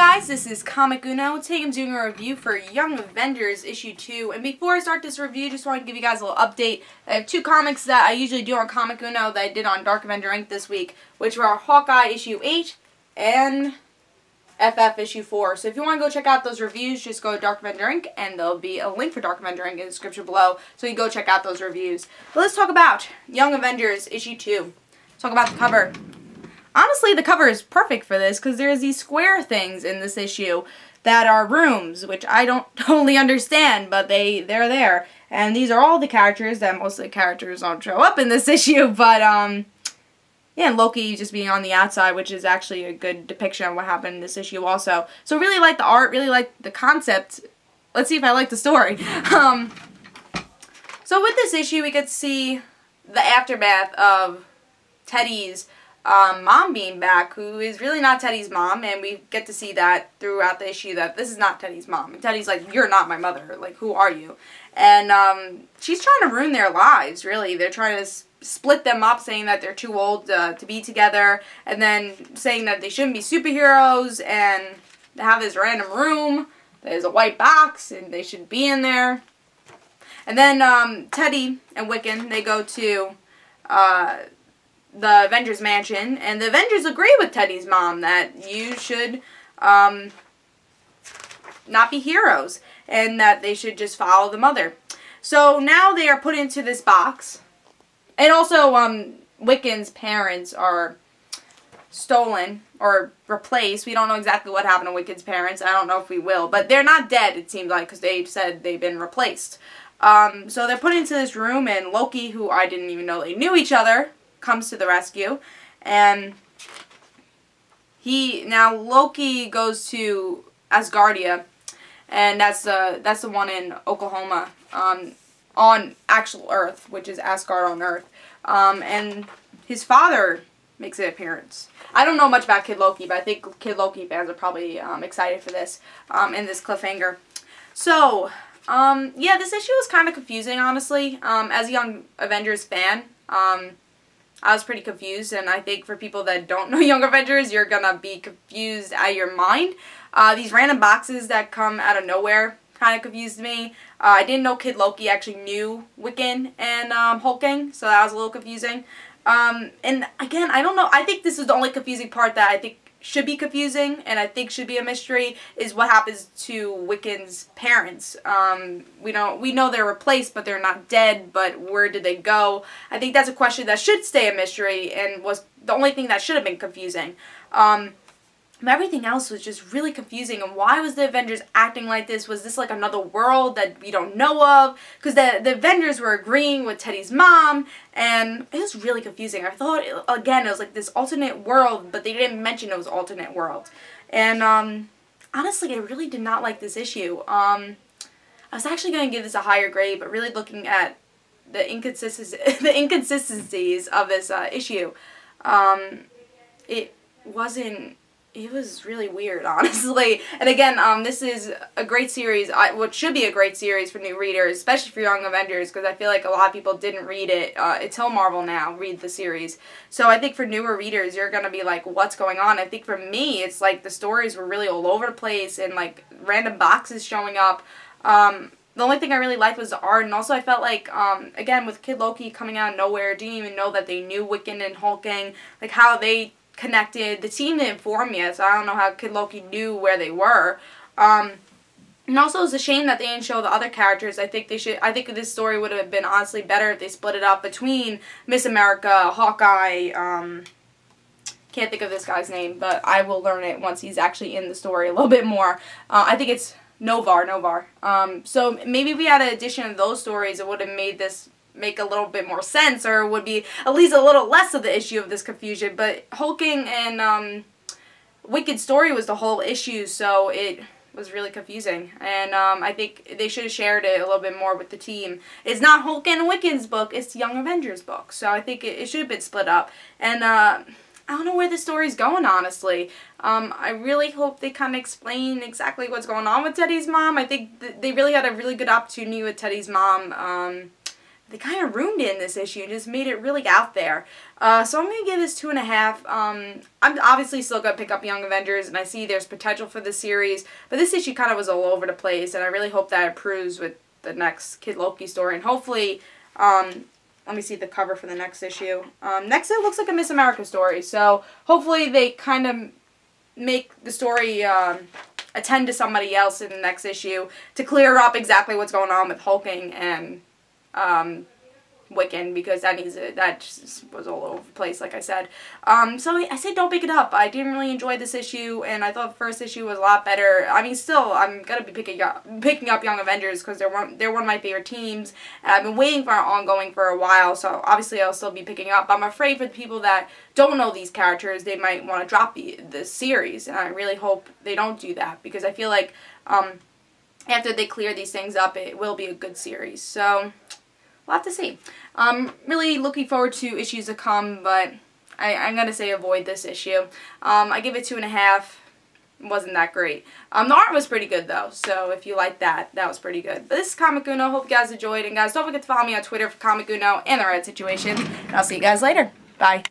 guys, this is Comic Uno. Today I'm doing a review for Young Avengers issue 2. And before I start this review, just want to give you guys a little update. I have two comics that I usually do on Comic Uno that I did on DarkAvengerINC this week, which were Hawkeye issue 8 and FF issue 4. So if you want to go check out those reviews, just go to DarkAvengerINC and there'll be a link for DarkAvengerINC in the description below, so you can go check out those reviews. But let's talk about Young Avengers issue 2. Let's talk about the cover. Honestly, the cover is perfect for this because there's these square things in this issue that are rooms, which I don't totally understand, but they're there. And these are all the characters that most of the characters don't show up in this issue, but yeah, and Loki just being on the outside, which is actually a good depiction of what happened in this issue also. So really like the art, really like the concept. Let's see if I like the story. So with this issue, we get to see the aftermath of Teddy's mom being back, who is really not Teddy's mom, and we get to see that throughout the issue that this is not Teddy's mom. And Teddy's like, you're not my mother, like, who are you? And she's trying to ruin their lives, really. They're trying to split them up, saying that they're too old to be together, and then saying that they shouldn't be superheroes, and they have this random room, there's a white box, and they should be in there. And then Teddy and Wiccan, they go to the Avengers mansion, and the Avengers agree with Teddy's mom that you should not be heroes, and that they should just follow the mother. So now they are put into this box, and also Wiccan's parents are stolen or replaced. We don't know exactly what happened to Wiccan's parents. I don't know if we will, but they're not dead, it seems like, because they said they've been replaced. So they're put into this room, and Loki, who I didn't even know they knew each other, comes to the rescue, and Loki goes to Asgardia, and that's the one in Oklahoma, on actual Earth, which is Asgard on Earth, and his father makes an appearance. I don't know much about Kid Loki, but I think Kid Loki fans are probably excited for this, in this cliffhanger. So yeah, this issue was kind of confusing, honestly. As a Young Avengers fan, I was pretty confused, and I think for people that don't know Young Avengers, you're gonna be confused out of your mind. These random boxes that come out of nowhere kind of confused me. I didn't know Kid Loki actually knew Wiccan and Hulking, so that was a little confusing. And again, I don't know, I think this is the only confusing part that I think should be confusing, and I think should be a mystery, is what happens to Wiccan's parents. We know they're replaced, but they're not dead, but where did they go? I think that's a question that should stay a mystery, and was the only thing that should have been confusing. Everything else was just really confusing, and why was the Avengers acting like this? Was this like another world that we don't know of? Because the Avengers were agreeing with Teddy's mom, and it was really confusing. I thought, again, it was like this alternate world, but they didn't mention it was alternate world. And honestly, I really did not like this issue. I was actually going to give this a higher grade, but really looking at the inconsistencies of this issue, it was really weird, honestly. And again, this is a great series, what should be a great series for new readers, especially for Young Avengers, because I feel like a lot of people didn't read it until Marvel now, read the series. So I think for newer readers, you're going to be like, what's going on? I think for me, it's like the stories were really all over the place, and like random boxes showing up. The only thing I really liked was the art, and also I felt like, again, with Kid Loki coming out of nowhere, didn't even know that they knew Wiccan and Hulking, like how they connected. The team didn't inform yet, so I don't know how Kid Loki knew where they were. And also, it's a shame that they didn't show the other characters. I think this story would have been honestly better if they split it up between Miss America, Hawkeye, can't think of this guy's name, but I will learn it once he's actually in the story a little bit more. I think it's Novar. So maybe if we had an addition of those stories, it would have made this make a little bit more sense, or would be at least a little less of the issue of this confusion. But Hulking and Wicked's story was the whole issue, so it was really confusing. And I think they should have shared it a little bit more with the team. It's not Hulking and Wicked's book, it's the Young Avengers book, so I think it should have been split up. And I don't know where the story's going, honestly. I really hope they kind of explain exactly what's going on with Teddy's mom. I think they really had a really good opportunity with Teddy's mom. they kind of ruined it in this issue and just made it really out there. So I'm going to give this 2.5. I'm obviously still going to pick up Young Avengers, and I see there's potential for this series, but this issue kind of was all over the place, and I really hope that improves with the next Kid Loki story, and hopefully, let me see the cover for the next issue. Next it looks like a Miss America story, so hopefully they kind of make the story attend to somebody else in the next issue to clear up exactly what's going on with Hulking and Wiccan, because that just was all over the place, like I said. So I say don't pick it up. I didn't really enjoy this issue, and I thought the first issue was a lot better. I mean, still, I'm gonna be picking up Young Avengers because they're one of my favorite teams, and I've been waiting for an ongoing for a while. So obviously, I'll still be picking up. I'm afraid for the people that don't know these characters, they might want to drop the series, and I really hope they don't do that, because I feel like after they clear these things up, it will be a good series. So we'll have to see. I'm really looking forward to issues to come, but I'm going to say avoid this issue. I give it 2.5. It wasn't that great. The art was pretty good, though, so if you like that, that was pretty good. But this is Comic Uno. Hope you guys enjoyed, and guys, don't forget to follow me on Twitter for Comic Uno and the Red Situation, and I'll see you guys later. Bye.